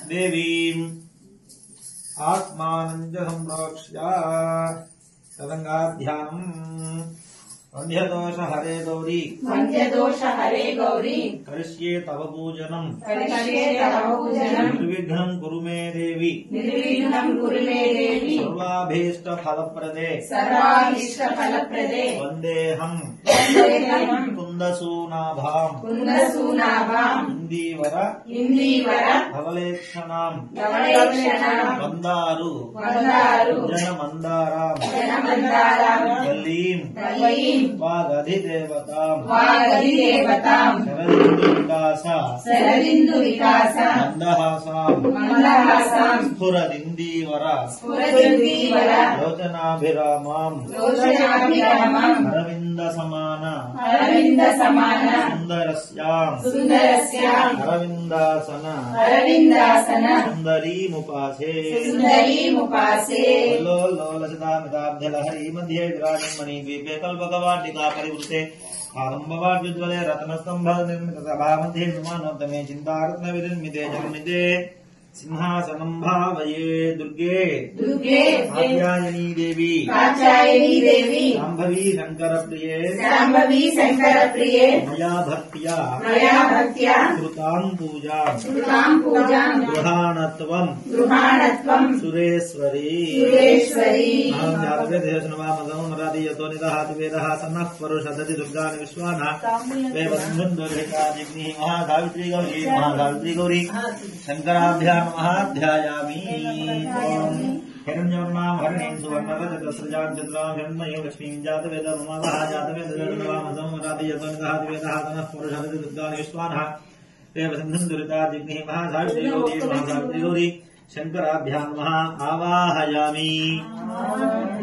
देवीं आत्मानंद संप्रोक्ष्य तदंगाध्यानम् वंध्यदोष हरे गौरी करिष्ये तव पूजनम् निर्विघ्नं कुरु मे देवी सर्वाभीष्ट फलप्रदे वंदेहम् कुन्दसूनाभाम् इंदीवर धवलेक्षणाम् वंदारु जनमंदाराम् वल्लीम् वागधिदेवताम् शरदिन्दु विकास मन्दहासाम् स्फुरदिन्दीवर लोचनाभिरामाम् अरविन्द समान सुन्दरस्याम् अरविन्दासन सुन्दरीमुपासे लोलसदामिताब्धलहरी मध्ये विराजन्मणि द्वीपे कल्पकवाटिका परिवृते आगम्बवाद्युज्वले रत्नस्तंभ निर्मित सभा मध्ये विमानोत्तमे चिन्तारत्नविनिर्मिते जगन्निते सिंहासनं भावये दुर्गे कात्यायनी देवी शाम्भवी शंकर प्रिये मया भक्त्या कृतां पूजां गृहाणत्वं सुरेश्वरी अहं जातवेदशनवामदमरादियतो निदहातिवेदः सन्नः परुषदति दुर्गानि विश्वानः वेवसन्धुर्हिताजिग्निः महासावित्री गौरी शंकराभ्याम् ध्यायामि हिरण्यवर्णां हरिणीं सुवर्णरजतस्रजां चन्द्रां हिरण्मयीं लक्ष्मीं जातवेदमुमावः जातवेदशनवामदमरादियतो निदहातिवेदः सन्नः परुषदति दुर्गानि विश्वानः देवसन्धुरिताजिग्निः महासावित्री गौरी शंकराभ्यां महा आवाहयामि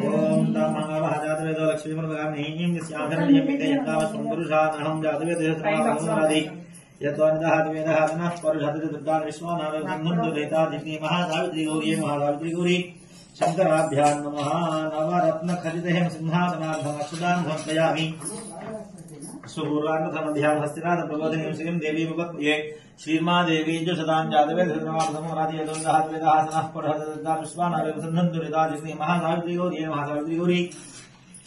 ओम तमः जातवेदो लक्ष्मीमर्गामिनीं स्याधरणीयमिकयन्तावस्वं जातवेदशनवामदमरादि यद्वन्दहातिवेदः सन्नः परुषदति दुर्गानि विश्वानरसन्धुरिताजिग्निः महासावित्री गौरी शंकराभ्यां नमः नवरत्नखचितः सिंहासनार्थम् अक्षतां समर्पयामि सुपूर्वाङ्गधमध्यां हस्तिनाथ प्रबोधिनीं श्रीं देवीमुपक्रिये श्रीर्मादेवी च सदां जातवेदशनवामदमरादियतोन्दहातिवेदः सन्नः परुषदति दुर्गानि विश्वानरसन्धुरिताजिग्निः महासावित्री गौरी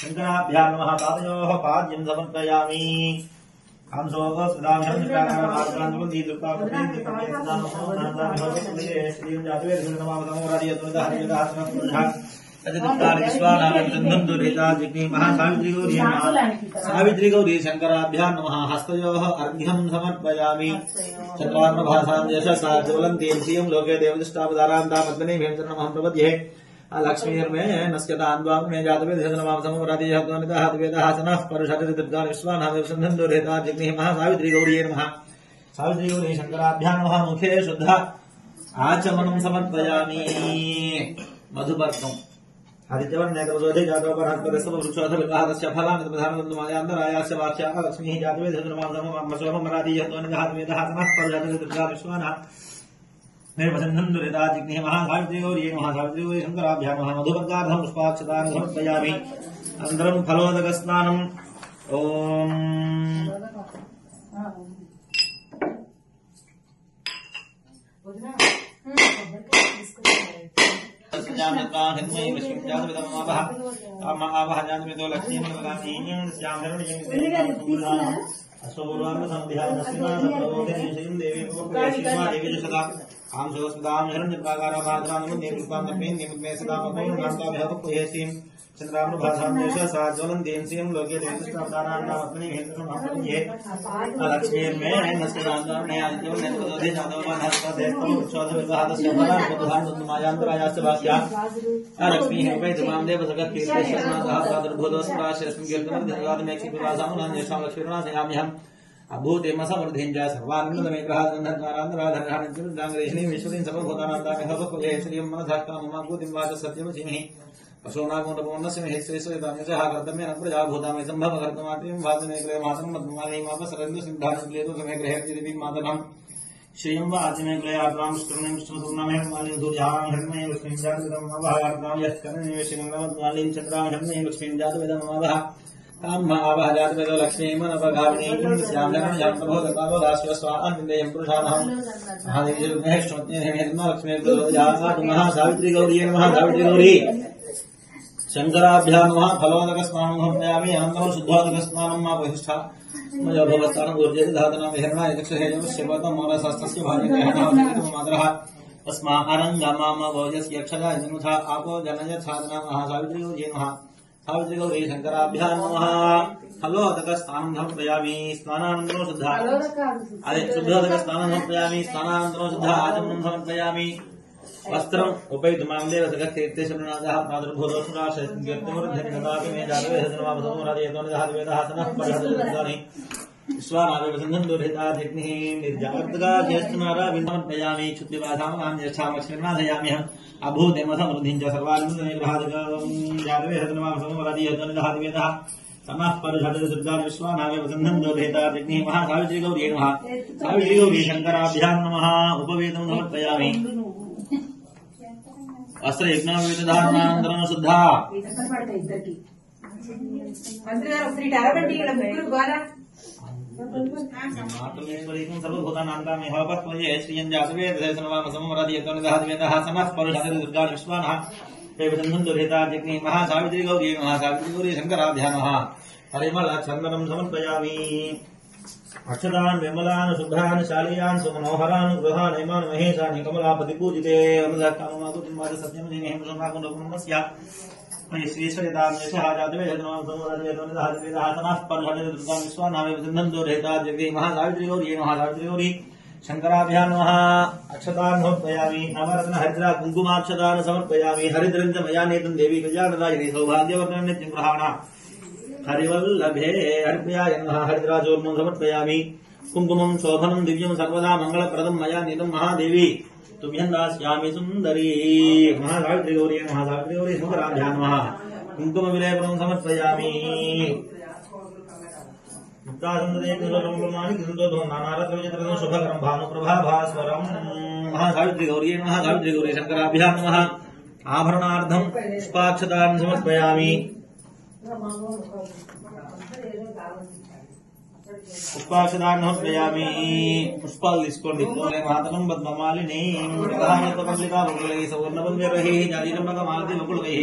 शंकराभ्यां नमः पादयोः पाद्यं समर्पयामि सावित्री गौरी शंकराभ्यां नमः हस्तयोः अर्घ्यं समर्पयामि चन्द्रार्णभासां यशसा ज्वलन्तीं श्रियं लोके देवदृष्टावतारां तामग्निं हेमचरणमहं प्रपद्ये लक्ष्मीर्मे नस्यतान्वाग्ने जातवेदशनवामदमरादियतोन्दहातिवेदः सन्नः परुषदति दुर्गानि विश्वानरसन्धुरिताजिग्निः महासावित्री गौरी नमः सावित्री गौरी शंकराभ्यां नमः मुखे शुद्ध आचमनं समर्पयामि मधुपर्कम् आदित्यवर्णेकवसोधे जातोपरहत्पदस्तवृक्षोऽथविकाहतस्य फलानि प्रधानतन्तुमायान्तरायास्य वाक्याः लक्ष्मीः जातवेदशनवामदमरादियतोन्दहातिवेदः सन्नः परुषदति दुर्गानि विश्वानः निर्वसन्धुरिताजिग्निः महासावित्री गौरी शंकराभ्यां नमः मधुपर्कार्थं पुष्पाक्षतानि समर्पयामि अनन्तरं फलोदकस्नानम् ओम आम सोस्पदाम हिरण्यप्राकारा भाद्रानुमुद्ये कृपामर्पेन निमुद्मे सदामपौर्णान्ताभिहवक्वयेसीं चन्द्रानुभासां साज्वलन्तीं श्रियं लोके देवदृष्टावतारान्नामग्निं हेतुमहापतिये लक्ष्मीर्मे नस्करान्दार्णे आदित्यं नेत्रदोधे जातवमानहस्तदेत्तं वृक्षोऽथविकाहतस्य फलान्प्रधानतन्तुमायान्तरायास्य वाक्या लक्ष्मीः उपैतमां देवसखकीर्तिशरणादः प्रादुर्भूतोऽस्पराशयस्मिन् कीर्तनर्धगादमेक्षिपिपासामुनान्येषां लक्ष्मीर्णाशयाम्यहम् अभूतेमसमृद्धिञ्च सर्वानन्दमेग्रहादन्धकारान्तराधरहानिर्दाङ्गदेशिनीं विश्वतीं सर्वभूतानान्तामिहवक्वये श्रियं मनसः काममाकूतिं वाच सत्यमचिमहि अशोनागुणपूर्णस्य महेश्वरेश्वरितान्यस्य कर्तव्येन प्रजाभूतामि सम्भवकर्तमात्रीं वाचनेग्रहे मातं मद्मालीमापसरन्दसिन्धानुक्लेतु समेग्रहेर्दिवीं मातरम् श्रियं वाचनेग्रहे आप्रां स्कृणीं विष्णुसूर्णमेहमालीं धूर्यां हिरण्मयीं लक्ष्मीं जातवेदमवः यः कर्णेन शिवं नमद्मालीं चन्द्रां हिरण्मयीं लक्ष्मीं जातवेदमवः आवाहजातवेदो लक्ष्मीमनपगामिनीं श्यामधनं जानप्रभोदकावदास्यो स्वाहान्विन्दयं पुरुषाणहं महादेवीर्महेश्वत्नेहेर्म लक्ष्मीर्गोजातु महासावित्री गौरी नमः सावित्री गौरी शंकराभ्यां नमः फलोदकस्नानं समर्पयामि अनन्तरं शुद्धोदकस्नानं मा बहिष्ठा मया भवस्तानं ऊर्जेति धातनां विहरणा यक्षहेजवस्यवतं मोनसस्तस्य भार्यग्रहणः मातरः तस्मा अरङ्गमाम भोजस्य यक्षदा जनुथा आपो जनय छादना महासावित्री गौरी नमः सावित्री गौरी शंकराभ्यां नमः फलोदकस्नानं समर्पयामि स्नानानन्तरं शुद्धा अरे शुद्धोदकस्नानं समर्पयामि स्नानानन्तरं शुद्धा आचमनं समर्पयामि वस्त्रम् उपयुक्तमां देवतगत्येत्यशमनादः प्रादुर्भूतोषुराशयत्युर्धन्यतापि मे जातवेदसनवापसोमरादयतोनिदहाद्वेदहासनः परिहृदयनि विश्वानावेवसन्धन्दुर्हिताधिग्निः निर्जागर्तगाध्यस्तनाराविन्दमर्पयामि क्षुद्धिवासामनां ज्येष्ठामक्ष्मीर्नाथयाम्यहम् अभूतेमसमृद्धिं च सर्वान्निर्भाजकं जातवेदसनवापसोमरादयतोनिदहाद्वेदः समः परिषदुर्गान् विश्वानावेवसन्धन्दुर्हिताधिग्निः महासावित्री गौरी नमः सावित्री गौरी शंकराभ्यां नमः उपवेदं समर्पयामि वस्त्र यज्ञोपवीतधारणानन्तरं शुद्धा मातृमेश्वरीकं सर्वभूतानां हवपत्वये श्रियं जातवेदसनवामसमरादयतोनिदहाद्वेदः समः परिषदुर्गान् विश्वानः देवसन्धन्दुर्हिताधिग्निः महासावित्री गौरी नमः सावित्री गौरी शंकराभ्यां नमः परिमलचन्दनं समर्पयामि अक्षतान् विमलान् शुभ्रान् शालीयान् सुमनोहरान् गृहान् इमान् महेशानि कमलापति पूजिते अनुदक्काममातुतिम्माद सत्यं जिनेहं सुनाकुण्डकुण्डस्य श्रीश्वरितां यशः जातवेदसनवामसमरादयतोनिदहाद्वेदः परिषदुर्गान् विश्वानावेवसन्धन्दुर्हिताधिग्निः महासावित्री गौरी नमः सावित्री गौरी शंकराभ्यां नमः अक्षतान् समर्पयामि नवरत्न हरिद्रा कुङ्कुमाक्षतान् समर्पयामि हरिद्रञ्च मया नीतं देवी कल्याणदायिनी सौभाग्यवर्धनं नित्यं गृहाणा हरिवल्लभे अर्पयाय नमः हरिद्राचूर्णं समर्पयामि कुङ्कुमं शोभनं दिव्यं सर्वदा मङ्गलप्रदं मया नीतं महादेवी तुभ्यं दास्यामि सुन्दरी महासावित्री गौरी नमः सावित्री गौरी शंकराभ्यां नमः कुङ्कुमविलेपनं समर्पयामि नानारत्नविचित्रं शुभकरं भानुप्रभाभास्वरं महासावित्री गौरी नमः सावित्री गौरी शंकराभ्यां नमः आभरणार्थं पुष्पाक्षतान् समर्पयामि पुष्पाक्षतान् समर्पयामि पुष्पाలు తీసుకోండి మాతరం పద్మమాలిని ప్రధానత్వపల్లికా వకులై సౌవర్ణవల్యరహి జాలీరంభక మాలతి వకులై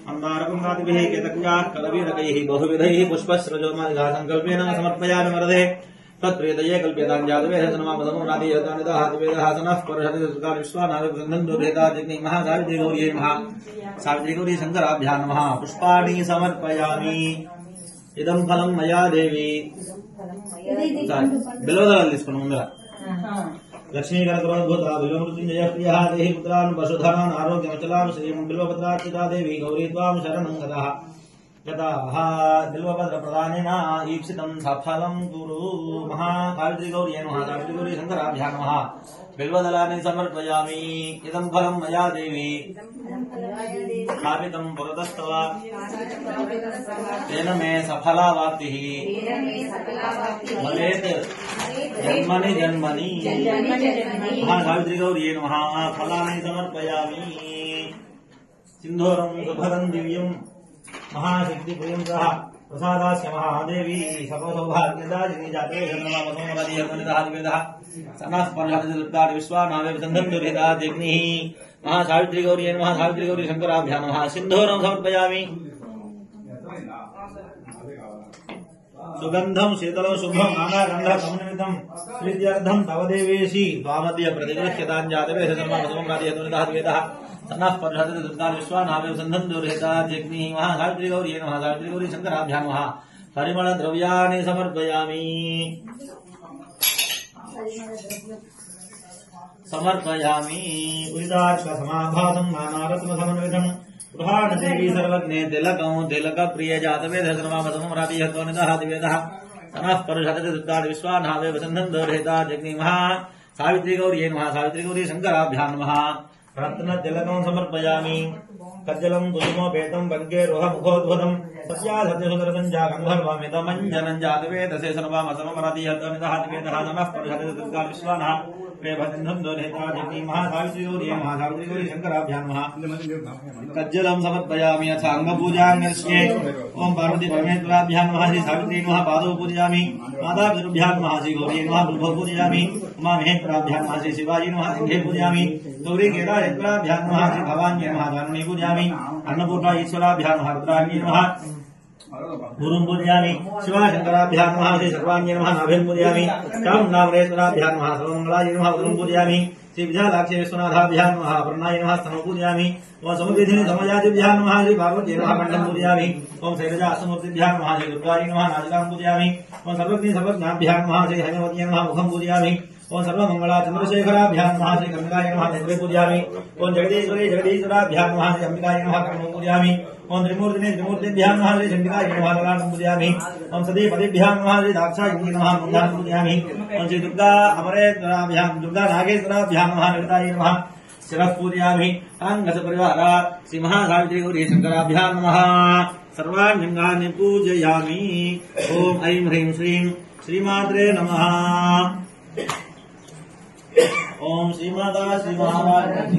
మందారకుంగాదిభిః కేతక్యాః కలవీరకైః బహువిధైః పుష్పస్రజోమాదిఘా సంకల్పేన సమర్పయామి వరదే तत्प्रेतये कल्प्यतां जातवेदसनवामसमरादयतोनिदहाद्वेदहासनः परिषदुर्गान् विश्वानावेवसन्धन्दुर्हिताधिग्निः महासावित्री गौरी नमः सावित्री गौरी शंकराभ्यां नमः पुष्पाणि समर्पयामि इदं फलं मया देवी बिल्वदलालु तीसुकोंడి ముందర लक्ष्मीकरकरोद्भूता बिल्वमृत्युञ्जयः प्रियः देहि पुत्रान् वसुधरान् आरोग्यमचलां श्रीं बिल्वपत्रार्चिता देवी गौरी त्वां शरणं गतः बिल्वपत्रप्रदानेन ईप्सितं सफलं कुरु महासावित्री गौरी नमः सावित्री गौरी शंकराभ्यां नमः बिल्वदलानि समर्पयामि इदं फलं मया देवी स्थापितं पुरतस्तव तेन मे सफलावाप्तिः भवेत् जन्मनि जन्मनि महासावित्री गौरी नमः फलानि समर्पयामि सिन्धूरं सुभगं दिव्यं महाशक्तिप्रियं सह प्रसादास्य महादेवी सर्वसौभाग्यदायिनी जातवेदसनवामसमरादयतोनिदहाद्वेदः सनः परिषदुर्गान् विश्वानावेवसन्धन्दुर्हिताधिग्निः महासावित्री गौरी नमः सावित्री गौरी शंकराभ्यां नमः सिन्धूरं समर्पयामि सुगंधं शीतलं शुभं नानागन्धसमन्वितं प्रीत्यर्थं तव देवेशी त्वामद्य प्रतिगृह्यतां जातवेदसनवामसमरादयतोनिदहाद्वेदः सनः परिषदुर्गान् विश्वानावेवसन्धन्दुर्हिताधिग्निः महासावित्री गौरी नमः सावित्री गौरी शंकराभ्यां नमः परिमलद्रव्याणि समर्पयामि उदिताक्षसमाभासं नानारत्नसमन्वितं गृहाण देवी सर्वज्ञे तिलकं तिलकप्रिय जातवेदसनवामसमरादयतोनिदहाद्वेदः सनः परिषदुर्गान् विश्वानावेवसन्धन्दुर्हिताधिग्निः सावित्री गौरी नमः सावित्री गौरी शंकराभ्यां नमः रत्नतिलकं समर्पयामि कज्जलं कुसुमोपेतं वल्गे रोहमुखोद्भुतं सत्यासत्यसुदरसञ्जागन्धर्वमिदमञ्जनं जातवेदसे सर्वमसममरति यद्वनिदहातिवेदः नमः परिहरितदुर्गाविश्वानः प्रेभसिन्धुन्दोनेताजनी महासावित्र्योदये महासावित्र्योदये शङ्कराभ्यां नमः कज्जलं समर्पयामि अथ अङ्गपूजाङ्गस्ये ओं पार्वती परमेश्वराभ्यां नमः श्री सावित्री नमः पादौ पूजयामि माता पितृभ्यां नमः श्री गौरी नमः गुरुभ्यो पूजयामि उमा महेश्वराभ्यां नमः श्री शिवाजी नमः सिंहे पूजयामि गौरी केदारेश्वराभ्यां नमः श्री भवान्यै नमः जाननी पूजयामि अन्नपूर्णा ईश्वराभ्यां नमः रुद्राण्यै नमः गुरुं पूजयामि शिवाशंकराभ्यां नमः श्री सर्वाण्यै नमः नाभिं पूजयामि चामुण्डामरेश्वराभ्यां नमः सर्वमङ्गलायै नमः गुरुं पूजयामि श्री विशालाक्षी विश्वनाथाभ्यां नमः अपर्णायै नमः स्तनौ पूजयामि ओं समुद्धिनि समयादिभ्यां नमः श्री पार्वती नमः कण्ठं पूजयामि ओं शैलजा असमूर्तिभ्यां नमः श्री दुर्गायै नमः नाजिकां पूजयामि ओं सर्वज्ञ सर्वज्ञाभ्यां नमः श्री हैमवत्यै नमः मुखं पूजयामि ओं सर्वमंगला चंद्रशेखराभ्यां नमः श्री कनकाय नमः नेत्रे पूजयामि ओं जगदीश्वरी जगदीश्वराभ्यां नमः श्री अंबिकाय नमः कर्मं पूजयामि ओं त्रिमूर्तिने त्रिमूर्तिभ्यां नमः श्री चण्डिकाय नमः ललाटं पूजयामि ओं सतीपतिभ्यां नमः श्री दाक्षायणी नमः मुण्डानं पूजयामि ओं श्री दुर्गा अमरेश्वराभ्यां दुर्गा नागेश्वराभ्यां नमः ललिताय नमः शिरः पूजयामि अंगसपरिवार श्री महासावित्री गौरी शंकराभ्यां नमः सर्वाण्यङ्गानि पूजयामि ओं ऐं ह्रीं श्रीं श्रीमात्रे नमः ओम श्रीमाता श्री महारानी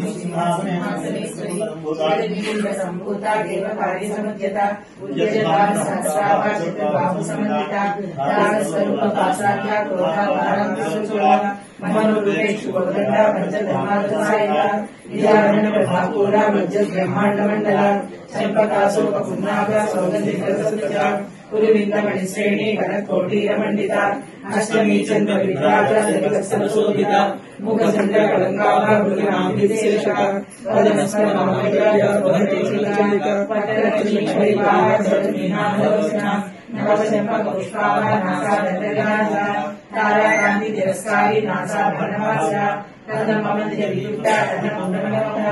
संभूता देव कार्य समुद्यता उद्यजमान सहस्रावा चित्रबाहु समन्विता रागस्वरूप पासाद्या क्रोधावारं सुचुला मनोरूपेषु भगवन्ता पंचधर्मार्थसायिका विद्यावरण प्रभापूरा मज्जल ब्रह्मांड मंडला चंपकाशोक पुन्नाभा सौगंधिकरसुजा पुरुविंदमणि श्रेणी कनकोटीरमण्डिता अष्टमी चंद्र विभ्राजा जगत्सरशोभिता मुखचंद्र कलंकाभा मृगनाभिशेषका वदनस्मरमामयया वदतेचिलालिका पट्टलक्ष्मी परिवाह जगन्मीनाभवसना नवचंपकपुष्पाभा नासादन्तर्गनासा ताराकान्ति तिरस्कारी नासाभरणवासा कदम्बमध्यवियुक्ता कदम्बमण्डलमः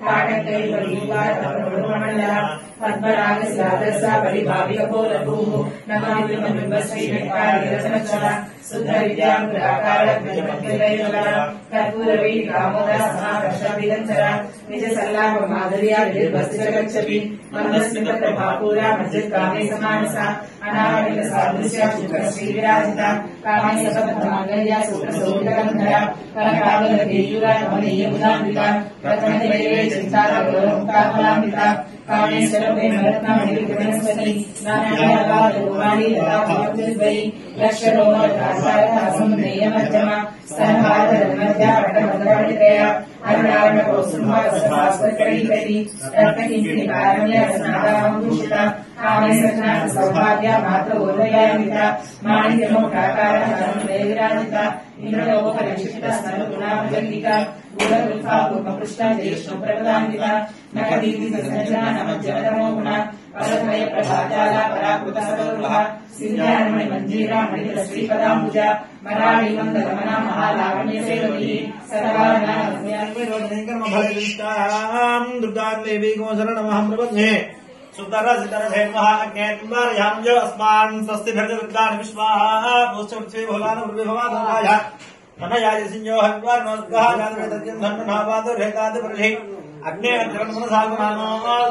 काटकैर्वरीवा तपनोर्मण्डला पद्मरागस्यादसा परिभाव्यघोरभूः नमामिमनुबश्रीनकारिरचनचला सुधरविद्यां प्राकारज्ञमग्निवैवला कर्पूरवीरामोदा समाकर्षाभिगञ्चरा निजसल्लाभमाधुर्या विधिर्भस्तिजगच्छति मन्दस्मितप्रभापूरा मज्जत्कामे समानसा अनावरितसादृश्या शुक्रश्रीविराजिता कामे सपत्नमाङ्गल्या सूत्रशोभितगन्धरा कनकावलकेयूरा कमनीयबुधान्विता रत्ननिलये चिन्तारगौरमुक्ताफलान्विता कामेश्वरमे रत्नमणिर्गणस्पति नानायागारूपाणि लताफलकृद्वै लक्षरोमरासारसमुन्नयमध्यमा स्तनभारतरन्मध्या पट्टमधुरमणित्रया अरुणारणकौसुम्भा सभास्वकरीकरी रत्नकिङ्किणिकारण्या स्नाताभूषिता कामेशनाथसौभाग्या मातृोदयान्विता माणिक्यमोटाकारः विराजिता इंद्रलोकलक्षिता स्तनगुणाभजङ्गिका गुणरूपा पूर्वपृष्ठा जयेष्णुप्रपदान्विता नखदीप्तिसञ्जना नमज्जनतमो गुणा परत्रय प्रभाजाला पराकृतसदोरुहा सिन्ध्यारमणिमञ्जीरा मणितश्रीपदाम्बुजा मराळीमन्दगमना महालावण्यसेवती सर्वाणा दुर्गां देवी को शरणमहं प्रपद्ये सुतरसितरसेन्महाज्ञेन्वारयां च अस्मान् स्वस्तिभिर्दुर्गान् विश्वाः पुष्टपृथ्वी भवान् उर्विभवादुर्गाय तनयाय सिंहो हन्वार्णोद्गः जानवेदत्यं धन्वनापादुर्हेतादिपरिधि अग्ने अग्रमनसागमानो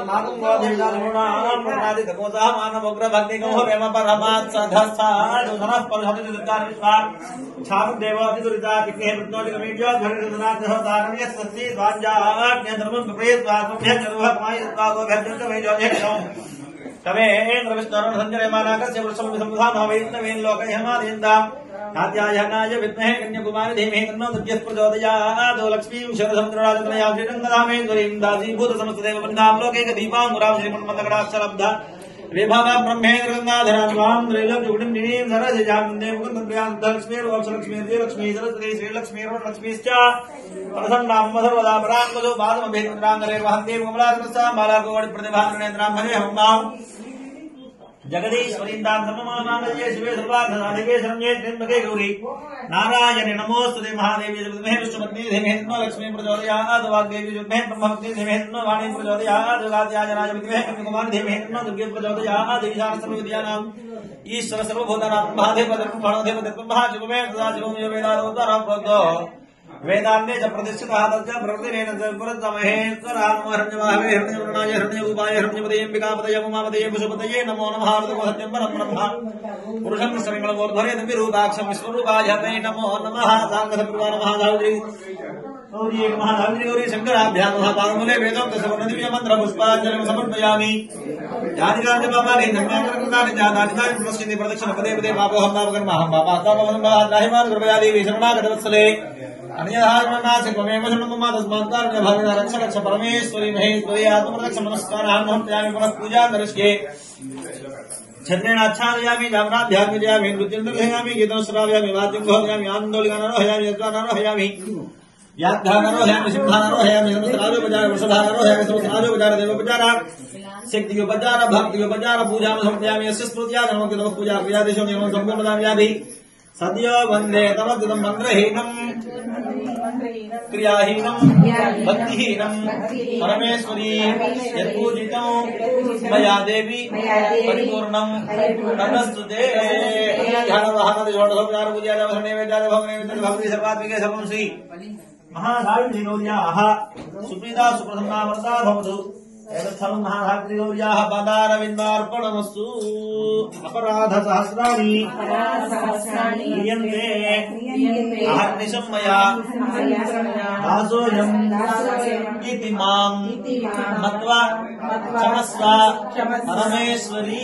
मातुं गोधिर्जालगुणान् प्रणादितकोतः मानवोग्रभग्निगो रेम परमात् सधस्सादुधनः परहतिदुर्गान् विश्वाः छामुदेवादिदुरिता तिग्ने वृत्नोदिगमीड्यो धरिदुनाथः तारण्यः सत्ति द्वाञ्जाज्ञधर्मं प्रपेयद्वासुभ्यजरुभक्मायद्वागोभ्यर्जुनमेजोध्यक्षौ तमेन्द्रविष्णुरसञ्जयमानाकस्य वृषं विसंधामवेत्तवेन् लोकयमादेन्दाम् नात्यायनाय विद्महे कन्याकुमारी धीमहि तन्नो दुर्गः प्रचोदयात् लक्ष्मीं शरसमुद्रराजतनयां श्रीरङ्गधामेश्वरीं दासीभूतसमस्तदेव वन्दां लोकैक दीपाङ्गुरां श्रीमन्मन्दगडाक्षरब्धा विभव ब्रह्मेन्द्र गंगाधरां स्वां त्रैलोक्यकुटुम्बिनीं सरसिजां वन्दे मुकुन्दप्रियां लक्ष्मीर्वक्षलक्ष्मीर्देलक्ष्मी सरस्वती श्रीलक्ष्मीर्वक्षलक्ष्मीश्च प्रसन्नां सर्वदा परां वधो पादमभेन्द्राङ्गरेर्वहन्ते कमलासनस्सां बालाकोटिप्रतिभानरेन्द्रां भजे हम्मां जगदीश्वरीन्दां सर्वमानामये शिवे सर्वार्थसाधिके शरण्ये त्र्यम्बके गौरी नारायणे नमोस्तुते महादेवी जगद्महे विष्णुपत्नी धीमहि तन्नो लक्ष्मी प्रचोदयात् वाग्देवी जगद्महे ब्रह्मपत्नी धीमहि तन्नो वाणी प्रचोदयात् योगाद्याजनाय विद्महे कन्याकुमारी धीमहि तन्नो दुर्गे प्रचोदयात् ईशान सर्वविद्यानाम् ईश्वर सर्वभूतानां महादेव दर्पणो देव दर्पणः शिवमे सदा शिवं यो वेदादोत्तरं प्रोक्तो वेदान्ते च प्रतिष्ठितः तच्च प्रवृत्तिरेण महेश्वरानुमहरण्यवाहवे हिरण्यवर्णाय हिरण्यरूपाय हिरण्यपदयेऽम्बिकापदये उमापदये पशुपतये नमो नमः सत्यं परं ब्रह्म पुरुषं श्रीमङ्गलमूर्ध्वरे दिव्यरूपाक्षं विश्वरूपाय ते नमो नमः साङ्गसंप्रभा नमः सावित्री गौरी नमः सावित्री गौरी शङ्कराभ्यां नमः पादमूले वेदोक्तसवर्णदिव्यमन्त्रपुष्पाञ्जलिं समर्पयामि जातिकानि पापानि धर्मान्तरकृतानि जातानि पुनश्चिन्ति प्रदक्षिण पदे पदे पापोऽहं पापकर्माहं पापात्मापहं पापात्राहिमान् कृपयादि शरणागतवत्सले अन्यधार्मनाशित्वमेव शरणं तस्मात् कारुण्यभावेन रक्ष रक्ष परमेश्वरी महेश्वरी आत्मप्रदक्ष नमस्कारान् त्यामि पुनः पूजां करिष्ये छत्रेण आच्छादयामि जामनाभ्याग्निजयामि नृत्यं गीतं श्रावयामि वाद्यं घोषयामि आन्दोलिकानरोहयामि यज्ञानरोहयामि व्याध्यानरोहयामि सिंहानरोहयामि सहस्रारोपचार वृषभानरोहयामि सहस्रारोपचार देवोपचार शक्तियोपचार भक्तियोपचार पूजां समर्पयामि यस्य स्तुत्या नमो नमः पूजा क्रियादेशो नियमं सम्पूर्णदाम्यादि सद्यो वन्दे तमद्भुतं मन्त्रहीनं क्रियाहीनं भक्तिहीनं परमेश्वरी यत्पूजितं मया देवी परिपूर्णं नमस्तुते ध्यानवाहनषोडशोपचार पूजायां नैवेद्याय भगवती सर्वात्मिके सर्वं श्री महासावित्री गौर्याः सुप्रीता सुप्रसन्ना वरदा भवतु एतत्सर्वं महासावित्री गौर्याः पादारविन्दार्पणमस्तु अपराधसहस्राणि क्रियन्ते अहर्निशं मया दासोऽयम् इति मां मत्वा क्षमस्व परमेश्वरी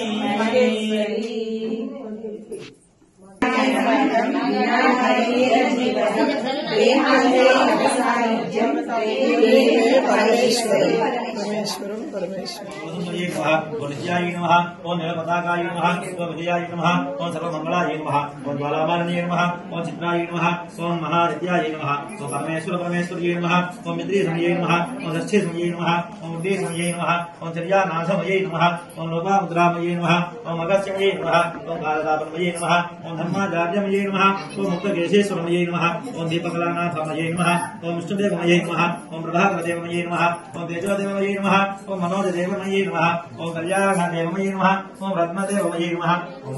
नित्याय नमः ओं नीलपताकाय नमः ओं विजयाय नमः ओं सर्वमंगलाय नमः ओं ज्वालामालिन्ये नमः ओं चित्राय नमः ओं महानित्याय नमः ओं परमेश्वर परमेश्वर्यै नमः ओं मित्रीसमये नमः ओं षष्ठीसमये नमः ओं उद्देशमये नमः ओं चर्यानाथमये नमः ओं लोपामुद्रामये नमः ओं अगस्त्यमये नमः ओं कालतापनमये नमः ओं धर्माचार्यमये नमः ओं मुक्तकेशेश्वरमये नमः ओं दीपकलानाथमये नमः ओं विष्णुदेवमये नमः ओं प्रभाकरदेवमये नमः ओं तेजोदेवमये नमः ओं मनोजदेवमये नमः ओं कल्याणदेवमये नमः ओं रत्नदेवमये नमः ओं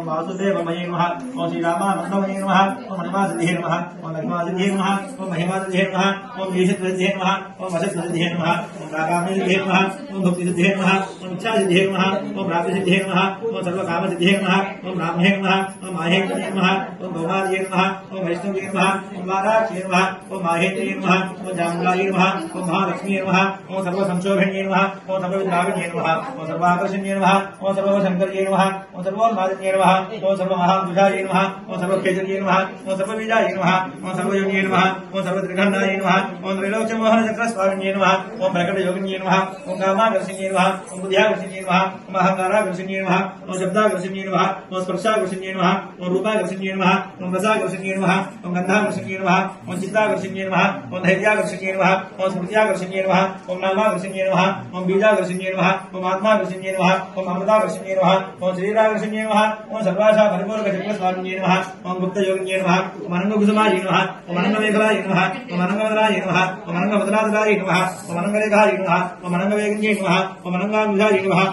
वासुदेवमये नमः ओं श्रीरामानन्दमये नमः ओं मणिमासिद्धे नमः ओं लक्ष्मासिद्धे नमः ओं महिमासिद्धे नमः ओं ईशसिद्धे नमः ओं वशसिद्धे नमः ओं राकामसिद्धे नमः ओं भक्तिसिद्धे नमः ओं इच्छासिद्धे नमः ओं प्राप्तिसिद्धे नमः ओं सर्वकामसिद्धे नमः ओं ब्राह्मणे नमः ओं माहेन्द्रे नमः ओं गौमार्ये नमः ओं वैष्णवे नमः ओं वाराक्षे नमः ओं माहेन्द्रे नमः ओं जाम्बुलाय नमः ओं महालक्ष्मी नमः ओं सर्वसंशोभिन्ये नमः ओं सर्वविद्राविण्ये नमः ओं सर्वाकर्षण्ये नमः ओं सर्वशङ्कर्ये नमः ओं सर्वोन्मादिन्ये नमः ओं सर्वमहाभुजाय नमः ओं सर्वखेजर्ये नमः ओं सर्वबीजाय नमः ओं सर्वयोगिन्ये नमः ओं सर्वत्रिखण्डाय नमः ओं त्रैलोक्यमोहनचक्रस्वामिन्ये नमः ओं प्रकटयोगिन्ये नमः ओं कामाकर्षण्ये नमः ओं बुद्ध्याकर्षण्ये नमः ओं अहङ्काराकर्षण्ये नमः ओं शब्दाकर्षण्ये नमः ओं स्पर्शाकर्षण्ये नमः ओं रूपाकर्षण्ये नमः ओं रसाकर्षण्ये नमः ओं गन्धाकर्षण्ये नमः ओं चित्ताकर्षण्ये नमः ओं धैर्याकर्षण्ये नमः ओं स्मृत्याकर्षण्ये नमः ओं नामाकर्षण्ये नमः ओं बीजाकर्षण्ये नमः ओं आत्माकर्षण्ये नमः ओं अमृताकर्षण्ये नमः ओं शरीराकर्षण्ये नमः ओं सर्वाशा परिपूर्णचक्रस्वामिन्ये नमः ओं गुप्तयोगिन्ये नमः ओं अनङ्गकुसुमाय नमः ओं अनङ्गमेखलाय नमः ओं अनङ्गमदलाय नमः ओं अनङ्गमदलादलाय नमः ओं अनङ्गलेखाय नमः ओं अनङ्गवेगिन्ये नमः ओं अनङ्गाङ्गुजाय नमः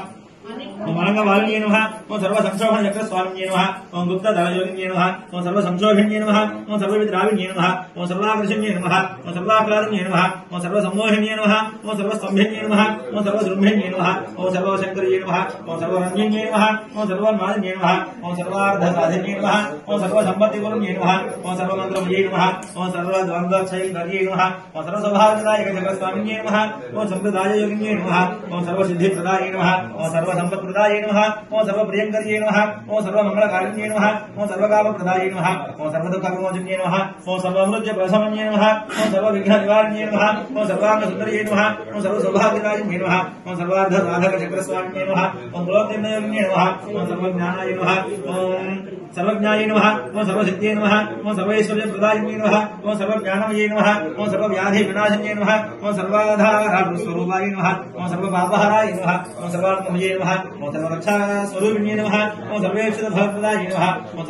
ओं अनङ्गमालिन्ये नमः ओं सर्वसंशोभनचक्रस्वामिन्ये नमः ओं गुप्तदलयोगिन्ये नमः ओं सर्वसंशोभिन्ये नमः ओं सर्वविद्राविण्ये नमः ओं सर्वाकर्षण्ये नमः ओं सर्वाह्लादिन्ये नमः ओं सर्वसम्मोहिन्ये नमः ओं सर्वस्तम्भिन्ये नमः ओं सर्वजृम्भिन्ये नमः ओं सर्वशङ्कर्ये नमः ओं सर्वरम्यन्ये नमः ओं सर्वोन्मादिन्ये नमः ओं सर्वार्धसाधिन्ये नमः ओं सर्वसम्पत्तिपूर्ण्ये नमः ओं सर्वमन्त्रमये नमः ओं सर्वद्वन्द्वक्षयकर्ये नमः ओं सर्वसौभाग्यदायकचक्रस्वामिन्ये नमः ओं सम्प्रदाययोगिन्ये नमः ओं सर्वसिद्धिप्रदाये नमः ओं सर्वसम्पत्प्रदाये नमः ओं सर्वप्रियङ्कर्ये नमः ओं सर्वमङ्गलकारिण्ये नमः ओं सर्वकामप्रदाये नमः ओं सर्वदुःखविमोचन्ये नमः ओं सर्वमृत्यप्रशमन्ये नमः ओं सर्वविघ्ननिवारण्ये नमः ओं सर्वाङ्गसुन्दर्ये नमः ओं सर्वसौभाग्यदायिन्ये नमः ओं सर्वार्धसाधकचक्रस्वामिन्ये नमः ओं गुणोत्तीर्णयोगिन्ये नमः ओं सर्वज्ञानाय नमः ओं सर्वज्ञाय नमः ओं सर्वसिद्धये नमः ओं सर्वैश्वर्यप्रदायिन्ये नमः ओं सर्वज्ञानमये नमः ओं सर्वव्याधिविनाशिन्ये नमः ओं सर्वाधारस्वरूपाय नमः ओं सर्वपापहराय नमः ओं सर्वात्ममये नमः ओं सर्वरक्षास्वरूपिण्ये नमः ओं सर्वेक्षितफलप्रदाय नमः ओं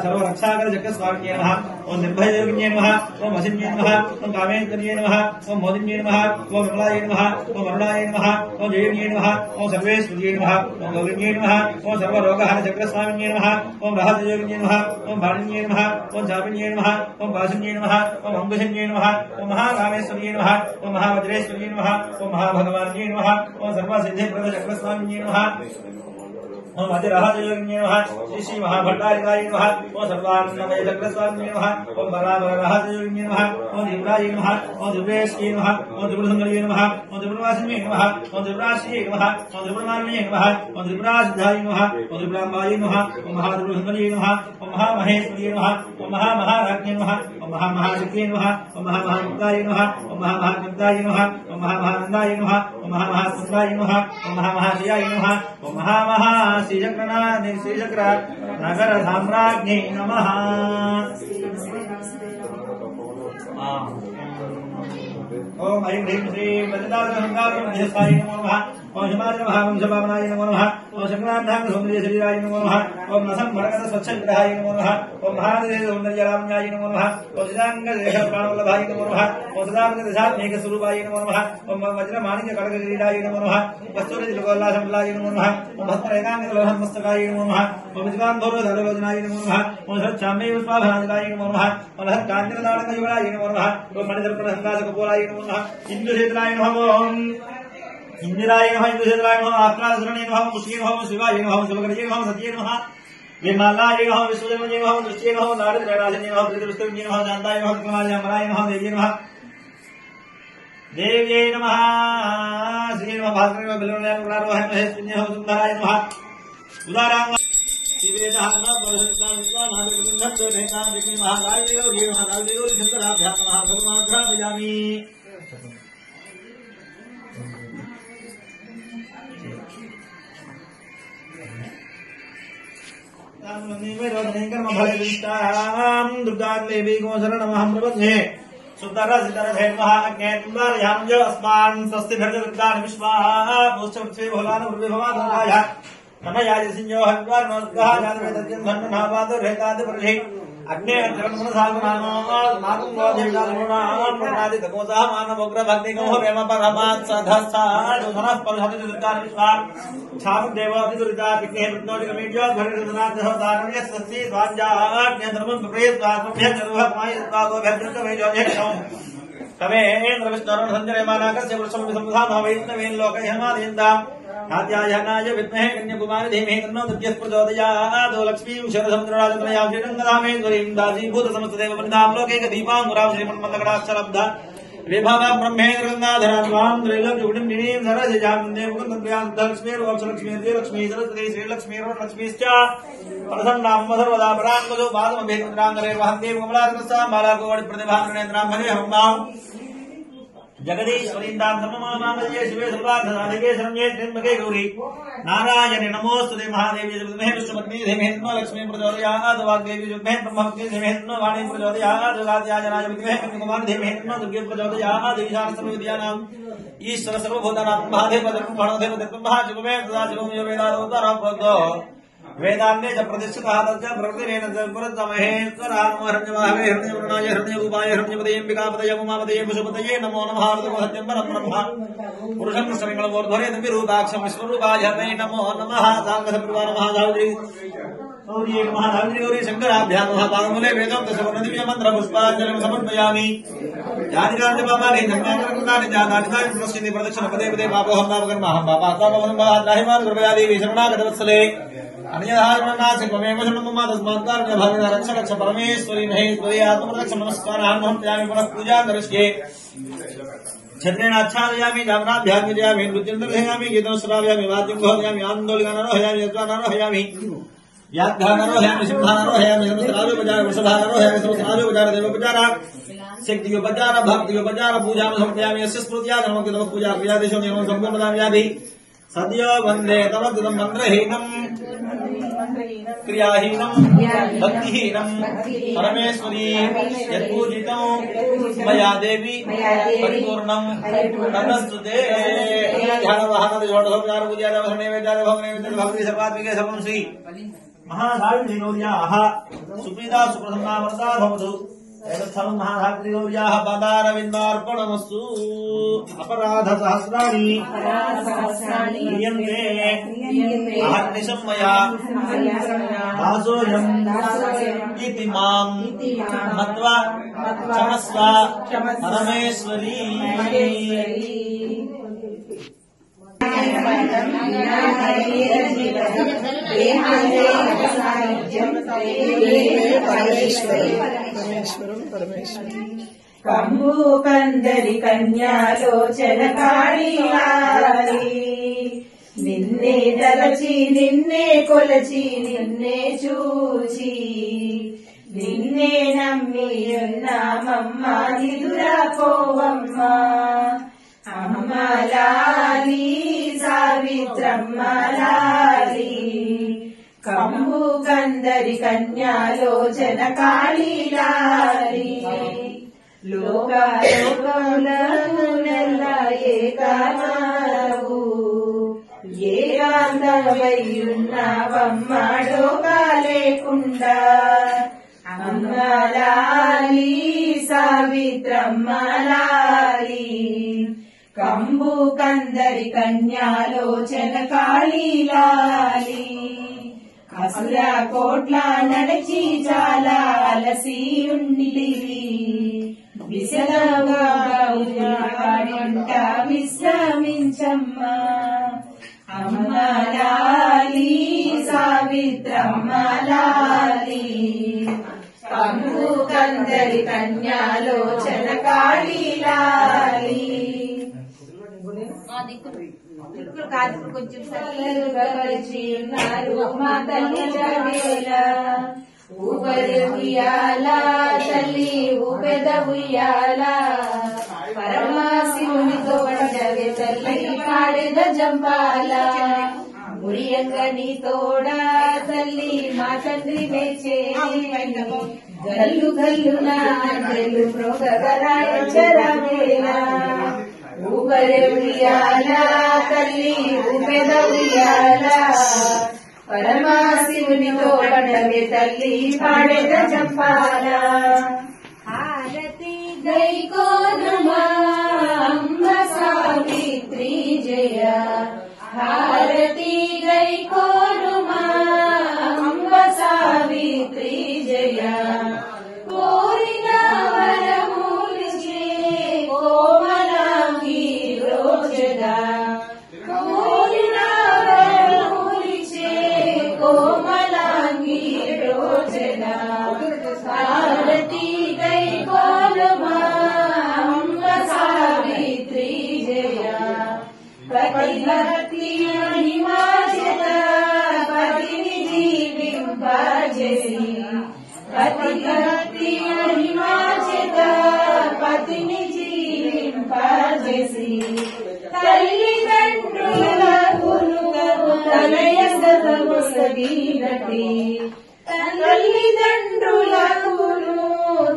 सर्वरक्षाकरचक्रस्वामिन्ये नमः ओं निर्भययोगिन्ये नमः ओं वशिन्ये नमः ओं कामेन्द्रिये नमः ओं मोदिन्ये नमः ओं विमलाय नमः ओं वरुणाय नमः ओं जयिन्ये नमः ओं सर्वेश्वर्ये नमः ओं गौरिण्ये नमः ओं सर्वरोगहरचक्रस्वामिन्ये नमः ओं रहाजयोगिन्ये नमः ओम भाणिन्ये नमः ओम जापिन्ये नमः ओम वासुन्ये नमः ओम अंकुशन्ये नमः ओम महाकामेश्वर्ये नमः ओम महावज्रेश्वर्ये नमः ओम महाभगवान्ये नमः ओम सर्वसिद्धिप्रदचक्रस्वामिन्ये नमः ओम अजरहाजयोगिन्ये नमः श्री श्री महाभट्टारिकाय नमः ओम सर्वानंदमय चक्रस्वामिन्ये नमः ओम बराबरहाजयोगिन्ये नमः ओम दिव्राय नमः ओम दिव्रेश्ये नमः ओम दिव्रसुंदर्ये नमः ओम दिव्रवासिन्ये नमः ओम दिव्राश्ये नमः ओम दिव्रमान्ये नमः ओम दिव्रासिद्धाय नमः ओम दिव्राम्बाय नमः ओम महादिव्रसुंदर्ये नमः ओम महामहेश्वर्ये नमः ओम महामहाराज्ञे नमः ओम महामहाशक्त्ये नमः ओम महामहामुक्ताय नमः ओम महामहाकान्ताय नमः ओम महामहानन्दाय नमः ओम महामहासुंदराय नमः ओम महामहाश्रियाय नमः ओम महामहा श्रीचक्र नगर साम्राज्ञे नमः। ओम ऐं ह्रीं श्रीं वज्रदारुणहंकारमध्यस्थाय नमो नमः ओम हिमाचल महावंशभावनाय नमो नमः ओम शंकराभ्याम सौंदर्य शरीराय नमो नमः ओम नसं भरकत स्वच्छग्रहाय नमो नमः ओम महादेव सौंदर्यलावण्याय नमो नमः ओम सिदांग देह प्राणवल्लभाय नमो नमः ओम सदांग दशात्मेक स्वरूपाय नमो नमः ओम वज्र माणिक्य खड्ग किरीटाय नमो नमः कस्तूरी तिलकोल्लासमलाय नमो नमः ओम भस्मरेखांग लोहमस्तकाय नमो नमः ओम विद्वान्धोर धरलोचनाय नमो नमः ओम सच्चाम्बे पुष्पाभराजिताय नमो नमः ओम हरकाञ्चनदानकयुगलाय नमो नमः ओम मणिधरप्रसंगासकपोलाय नमो नमः इंद्रक्षेत्राय नमः ओम इंदिराय नमः इंद्रक्षेत्राय नमः आक्रासरणे नमः पुष्ये नमः शिवाय नमः शिवगणये नमः सत्ये नमः विमलाय नमः विश्वजन्मये नमः दृश्ये नमः नारदराजन्ये नमः प्रीतिविष्णुये नमः जानताय नमः कुमाराय अमराय नमः देव्ये नमः श्री नमः भास्कराय नमः बिल्वनाय नमः गुणारोहाय नमः हेस्तिन्ये नमः सुंदराय नमः उदाराय शिवेदः नमः परशुराम महादेवगुणधर देवतां विष्णु महागाय गौरी महागाय गौरी शंकराभ्याम महाभगवाग्रामयामि। दुर्गा देवी को शरणमहं प्रपद्ये सुतरा सितरा धेमः अज्ञेत्वारयाम जो अस्मान् स्वस्ति भर्गदुर्गान् विश्वा मोक्षपृथ्वी भोलान उर्विभवादराय नमयाय सिंहो हन्वार नोद्गाः जातवेदत्यं धन्वनावादो रेतादि परधि अग्ने अग्रमनसागमानो मातुं गोधिष्ठानुनां प्रणादि तमोसः मानवोग्र भक्तिगो प्रेम परमात् सधस्था दुधनः परहति दुर्गान् विश्वा छाम देवादि दुर्गा विघ्ने विघ्नोदि कमेज्यो घरिदनाथः दानम्य सस्ति द्वाञ्जाज्ञ धर्मं प्रप्रेत्वात्मभ्य सर्वमाय स्वागो भद्रकमेज्यो जयौ तवे इंद्रविष्णुरं संजयमानाकस्य पुरुषं विसंधामः वैष्णवेन लोकयमादेन्दां आद्यायनाय विद्महे कन्याकुमारी धीमहि तन्नो दद्यः प्रचोदयात् लक्ष्मीं शरसमुद्रराजतनयां श्रीरङ्गधामेश्वरीं दासीभूत समस्तदेव वनितां लोकैक दीपाङ्कुरां श्रीमन्मन्दकटाक्षरब्धा विभव ब्रह्मेन्द्र गंगाधरां त्रैलोक्यकुटुम्बिनीं सरसिजां देवकुन्दप्रियां लक्ष्मीर्वक्षलक्ष्मी लक्ष्मी सरस्वती श्रीलक्ष्मीर्वक्षलक्ष्मीश्च प्रसन्नां सर्वदा पराङ्कुशो पादमभेन्द्राङ्गरे वहन्तीं कमलासनस्सां बालाकोटिप्रतिभानरेन्द्रां भजे हम्मां जगदीश्वरीं धर्ममामामये शिवे सर्वार्थसाधिके शरण्ये त्र्यम्बके गौरी नारायणे नमोस्तुते महादेवी जगद्महे विष्णुपत्नी धीमहि लक्ष्मी प्रचोदयात् वाग्देवी जुग्महे ब्रह्मपत्नी धीमहि वाणी प्रचोदयात् जगाद्याजनाय विद्महे कन्याकुमारी धीमहि दुर्गे प्रचोदयात् ईशान सर्वविद्यानां ईश्वर सर्वभूतानां महादेव धर्मदेव महाशिवमे सदा शिवं यो वेदावतारः प्रोक्तो वेदान्ते च प्रतिष्ठितः तस्य प्रकृतिरेण च पुरतमहेश्वरानुहरण्यवाहवे हृदयवर्णाय हृदयरूपाय हृदयपदयम्बिकापदये उमापदये पशुपतये नमो नमः सत्यं परं ब्रह्म पुरुषं श्रीमङ्गलमूर्ध्वरे दिव्यरूपाक्षं विश्वरूपाय तै नमो नमः साङ्गसंप्रभा नमः सावित्री गौरी नमः सावित्री गौरी शङ्कराभ्यां नमः पादमूले वेदान्तसवर्णदिव्यमन्त्रपुष्पाञ्जलिं समर्पयामि जातिकान्ति पापानि जन्मान्तरकृतानि जातानि पुनश्चिन्ति प्रदक्षिणपदे पदे पापोऽहं पापकर्माहं पापात्मापहं पापाद्राहिमान् कृपयादि शरणागतवत्सले अन्यधारणनाशिल्पमेव शृणुममा तस्मात्कारणभावेन रक्ष रक्ष परमेश्वरी महेश्वरी आत्मरक्ष नमस्कारान् प्रयामि पुनः पूजां करिष्ये छत्रेण आच्छादयामि जामनाभ्यामिदयामि नृत्यन्तर्धयामि गीतं श्रावयामि वाद्यं घोषयामि आन्दोलिकानारोहयामि यज्ञानारोहयामि व्याघ्रानारोहयामि सिंहानारोहयामि सहस्रारोपचार वृषभानारोहयामि सहस्रारोपचार देवोपचार शक्तियोपचार भक्तियोपचार पूजां समर्पयामि यस्य स्मृत्या धर्मोक्तः पूजा क्रियादेशो नियमं सम्पूर्णदाम्यादि सद्यो वन्दे तमद्भुतं मन्त्रहीनं क्रियाहीनं भक्तिहीनं परमेश्वरी यत्पूजितं मया देवी परिपूर्णं तदस्तुते ध्यानवाहनोपचार भक्ति सर्वात्मिके सर्वं श्री महासावित्रीनोर्याः सुप्रीता सुप्रसन्ना वरदा भवतु एतत्सर्वं महाधात्रिगौर्याः पादारविन्दार्पणमस्तु। अपराधसहस्राणि क्रियन्ते अहर्निशं मया दासोऽयम् इति मां मत्वा क्षमस्व परमेश्वरी। కంబు కందరి కన్యాలోచన కాళీలాలి నిన్నే తలచి నిన్నే కొలచి నిన్నే చూచి నిన్నే నమ్మి ఉన్నామమ్మ నిదురా పోవమ్మ అమ్మలాలి సావిత్రమ్మలాలి కంబు కందరి కన్యాలోచన కాళీలాలి లోకాలోకములకు నెల్ల ఏకామావు ఏకాంతమయ్యున్నావమ్మ డోకా లేకుండా అమ్మలాలి సావిత్రమ్మలాలి కంబు కందరి కన్యాలోచన కాళీలాలి అసుర కోట్ల నడిచి చాలా అలసి ఉండివి విశలంగా వాడింట విశ్రమించమ్మా అమ్మలాలి సావిత్రమ్మలాలి కంబు కందరి కన్యాలోచన కాళీలాలి పరిచిన్నారు మా తల్లి వేళ ఊపరి ఉయ్యాల తల్లి ఊపెద ఉయ్యాల పరమశివునితో పడవే తల్లి పాడెద జంపాల మురియంగ నీ తోడా తల్లి మా తండ్రి వేచే గల్లు గల్లు నా గల్లు ప్రోగరాయచరవేళ ఊపరి ఉయ్యాల తల్లి ఊపెద ఉయ్యాల పరమశివునితో పడవే తల్లి పాడెద జంపాల హారతి గైకోనమా అమ్మ సావిత్రి జయ హారతి గైకోనమా అమ్మ సావిత్రి జయ కోరిన వరములిచే కోమలాంగి రోజగా కోరిన వరములిచే కోమలాంగి రోజగా హారతి గైకోనమా అమ్మ సావిత్రి జయ ప్రతిభక్తి మహిమాజత పతిని జీవింపజేసి ప్రతిభక్తి మహిమాజత పతిని జీవింపజేసి తల్లిదండ్రులకు తనయ సతమొసగినటి తల్లిదండ్రులకు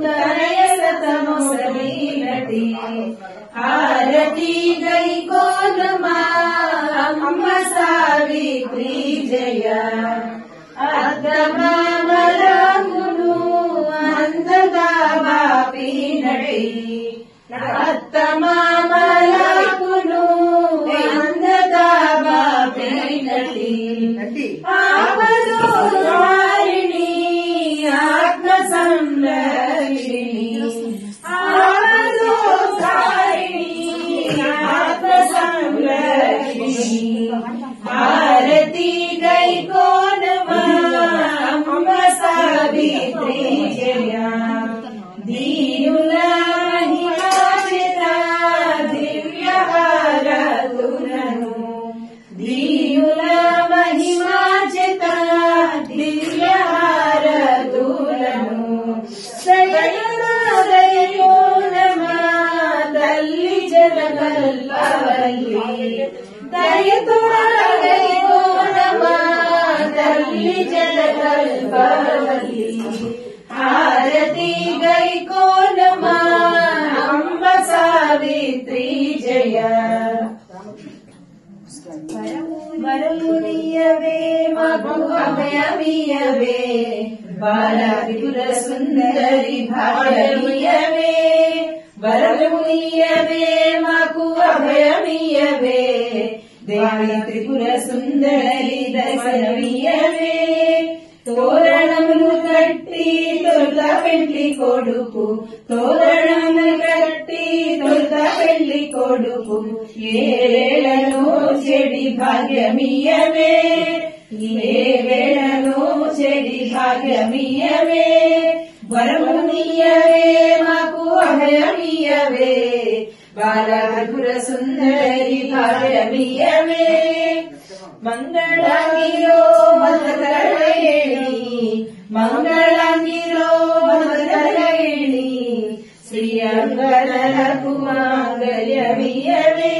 తనయ సతమొసగినటి హారతి గైకోనమా అమ్మ సావిత్రి జయ అత్తమామలమును అందగా బాపినటి అత్తమామలకును అందగా బాపినటి ఆపదో వారిని ఆత్మ సంరక్షిణి ఆపదో ఆత్మ సంరక్షిణి భారతి గైకోనమా అమ్మ సావిత్రి జయ దీనుల మహిమాజిత దివ్యహారతులను దీనుల మహిమాజిత దివ్యహారతులను దయతోనమా తల్లి జగల్పవల్లి దయతోనమా తల్లి జగల్పవల్లి హారతి గైకోనమా అమ్మ సావిత్రి జయ వరమునియవే మాకు అభయమియవే బాల త్రిపుర సుందరి భాగ్యమియవే వరమునియవే మాకు అభయమియవే దేవి త్రిపుర సుందరి దర్శనమియవే తోరణములు కట్టి తొలుత పెళ్లి కొడుకు తోరణములు కట్టి తొలుత పెళ్లి కొడుకు ఏ వేళలో చెడి భాగ్యమియవే ఏ వేళలో చెడి భాగ్యమియవే వరమునియవే మాకు అభయమియవే బాల త్రిపుర సుందరి భాగ్యమియవే మంగళాంగిలో మధురవేణి మంగళాంగిలో మధురవేణి శ్రీ అంగళలకు మాంగళ్యమియవే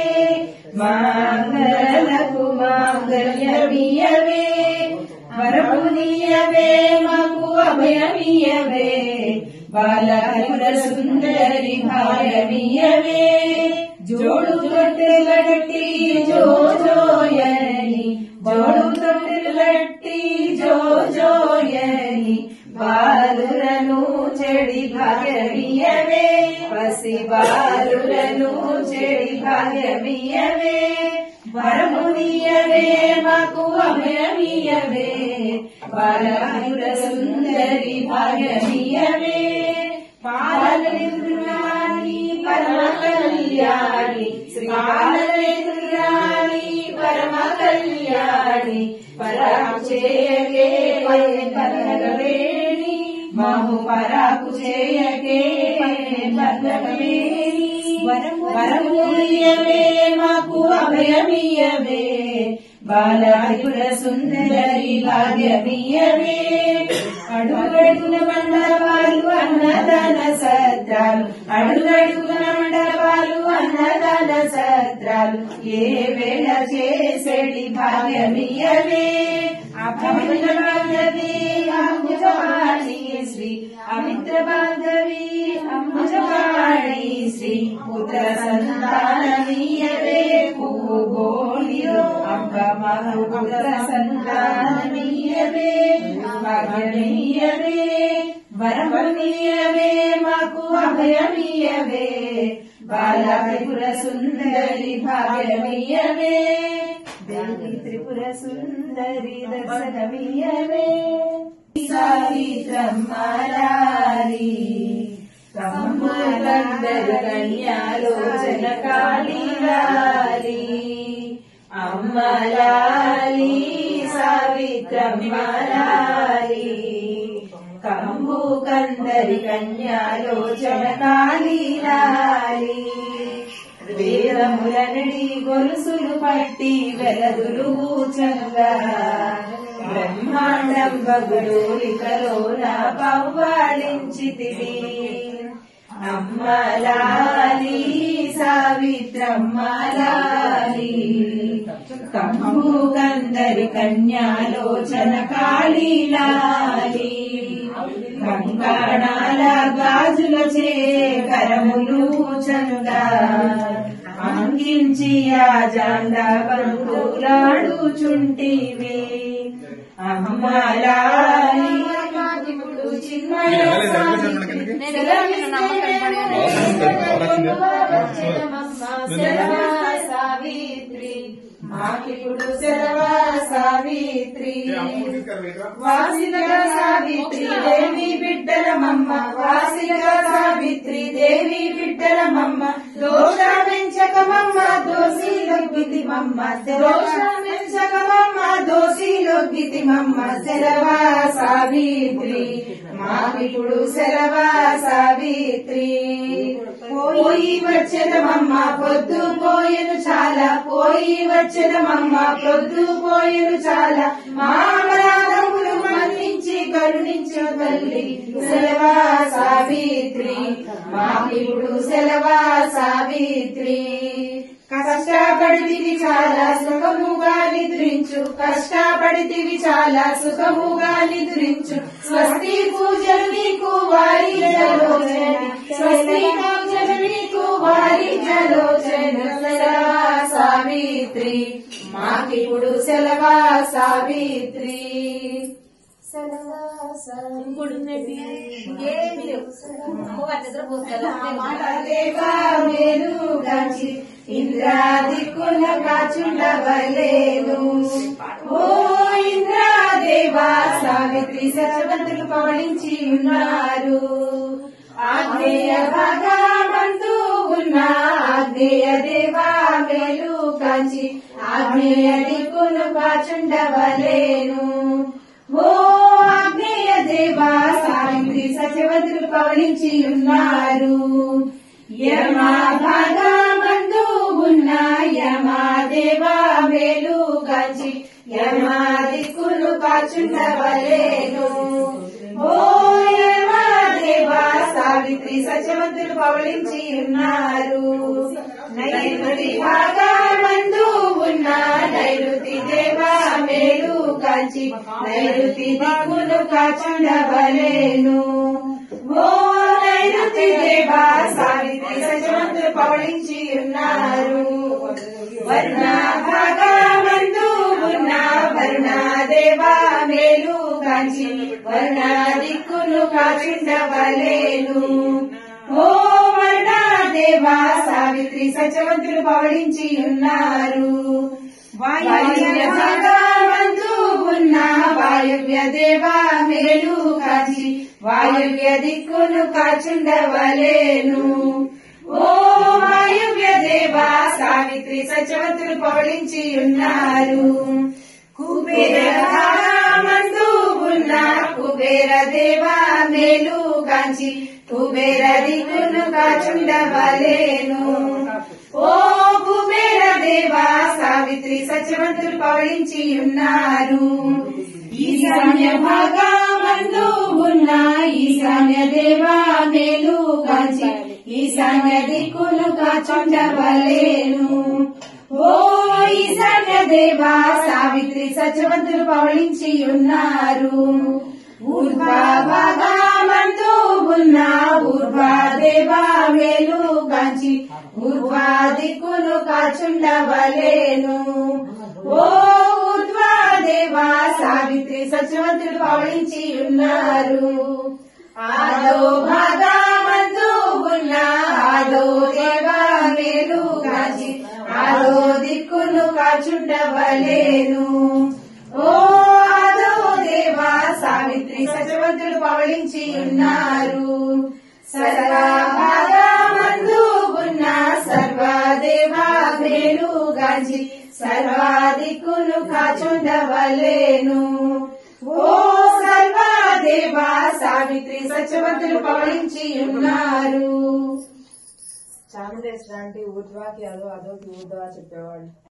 మంగళలకు మాంగళ్యమియవే వరమునియవే మాకు అభయమియవే బాల త్రిపుర సుందరి భాగ్యమియవే జోడు తొట్టెల గట్టి జో జోయని జోడు తొట్టెల గట్టి జో జోయని బాలులను చెడి భాగ్యమియవే పసి బాలులను చెడి భాగ్యమియవే వరమునియవే మాకు అభయమియవే బాల త్రిపుర సుందరి భాగ్యమియవే పాలనేత్రురాణి పరమ కళ్యాణి శ్రీ పాలనేత్రురాణి పరమ కళ్యాణి పరాకు చేయకే భద్రవేణి మాము పరాకు చేయకే భద్రవేణి వరమునియవే మాకు అభయమియవే బాల త్రిపుర సుందరి భాగ్యమియవే అడుగడుగున మండపాలు అన్నదాన సత్రాలు అడుగడుగున మండపాలు అన్నదాన సత్రాలు ఏ వేళ చేసేటి భాగ్యమియవే అమిత్ర బాంధవి అంబుజవాణి శ్రీ అమిత్ర బాంధవి అంబుజవాణి శ్రీ పుత్ర సంతానమియవే పూగోళిలో అంబ మహు పుత్ర సంతానమియవే భాగ్యమియవే వరమునియవే మాకు అభయమియవే బాల త్రిపుర సుందరి భాగ్యమియవే దేవి త్రిపుర సుందరి దర్శనమియవే సావిత్రమ్మ రారి కమ్ములందరు కన్యాలోచన కాళీ రారి అమ్మ లాలి సావిత్రమ్మ రారి కంబు కందరి కన్యాలోచన కాళీ రారి వేదములనడి గొలుసులు పట్టి వెలదులు కూచంగా బ్రహ్మాండం బగుడూలికలోన పవ్వాళించితివి అమ్మలాలి సావిత్రమ్మలాలి కంబు కందరి కన్యాలోచన కాళీ లాలి కంకణాల గాజుల చే కరములు చందా అంకించి ఆ జాండ బంధులాడుచుంటివి అమ్మలాలి సావిత్రి మాకిప్పుడు సెలవా సావిత్రి వాసిగా సావిత్రి దేవి బిడ్డలమమ్మ వాసిగా సావిత్రి దేవి బిడ్డలమమ్మ దోష పెంచకమమ్మ దోషి లొగ్గితి మమ్మ దోష పెంచకమమ్మ దోషి లొగ్గితి మమ్మ సెలవా సావిత్రి మాకిప్పుడు సెలవా సావిత్రి పోయి వచ్చదమమ్మ పొద్దు పోయెను చాలా పోయి వచ్చదమమ్మ పొద్దు పోయెను చాలా మా అపరాధములు మన్నించి కరుణించు తల్లి సెలవా సావిత్రి మాకిప్పుడు సెలవా సావిత్రి కష్టపడితివి చాలా సుఖముగా నిద్రించు కష్టపడితివి చాలా సుఖముగా నిద్రించు స్వస్తి పూజలు నీకు వారి జలోచని స్వస్తి పూజలు నీకు వారి జలోచని సెలవా సావిత్రి మాకిప్పుడు సెలవా సావిత్రి దేవా మేలుగాంచి ఇంద్రాదిక్కుల కాచుండవలేను. ఓ ఇంద్రాదేవా సావిత్రి సత్యవంతులు పవళించి ఉన్నారు. ఆగ్నేయ భాగమందు ఉన్న ఆగ్నేయ దేవా మేలు కాంచి ఆగ్నేయ దిక్కును కాచుండవలేను. ఓ ఆగ్నేయ దేవా సావిత్రి సత్యవంతులు పవళించి ఉన్నారు. యమా భాగమందు ఉన్న యమా దేవా మేలు కాంచి యమా దిక్కును కాచుండవలేను. ఓ యమా దేవా సావిత్రి సత్యవంతులు పవళించి ఉన్నారు. నైరుతి భాగమందు ఉన్న నైరుతి దేవా మేలు కాంచి నైరుతి దిక్కును కాచుండవలేను. ఓ నైరుతి దేవా సావిత్రి సత్యవంతులు పవళించి ఉన్నారు. వర్ణ భాగమందు ఉన్న వర్ణ దేవా మేలు కాంచి వర్ణ దిక్కును కాచుండవలేను. ఓ వర్ణ దేవా సావిత్రి సత్యవంతులు పవళించి ఉన్నారు. వాయువ్య భాగమందు ఉన్న వాయువ్య దేవా మేలు కాంచి వాయువ్య దిక్కును కాచుండవలేను. ఓ వాయువ్య దేవా సావిత్రి సత్యవంతులు పవళించి ఉన్నారు. కుబేర భాగమందు ఉన్న కుబేర దేవా మేలు కాంచి కుబేర దిక్కును కాచుండవలేను. ఓ కుబేర దేవా సావిత్రి సత్యవంతులు పవళించి ఉన్నారు. ఈశాన్య భాగమందు ఉన్న ఈశాన్య దేవా మేలు కాంచి ఈశాన్య దిక్కును కాచుండవలేను. ఓ ఈశాన్య దేవా సావిత్రి సత్యవంతులు పవళించి ఉన్నారు. ఊర్ధ్వ భాగమందు ఉన్న ఊర్ధ్వ దేవా మేలు కాంచి ఊర్ధ్వ దిక్కును కాచుండవలేను. ఓ ఊర్ధ్వ దేవా సావిత్రి సత్యవంతులు పవళించి ఉన్నారు. ఆదో భాగమందు ఉన్న ఆదో దేవా మేలు కాంచి ఆదో దిక్కును కాచుండవలేను. ఓ ఆదో దేవా సావిత్రి సత్యవంతులు పవళించి ఉన్నారు. సర్వ భాగమందు ఉన్న సర్వదేవా మేలు కాంచి సర్వ దిక్కును కాచుండవలేను. ఓ సర్వదేవా సావిత్రి సత్యవంతులు పవళించి ఉన్నారు. చాముండేశ్వరి అంటే ఊర్ధ్వాకి అదో అదోకి ఊర్ధ్వా చెప్పేవాళ్ళు.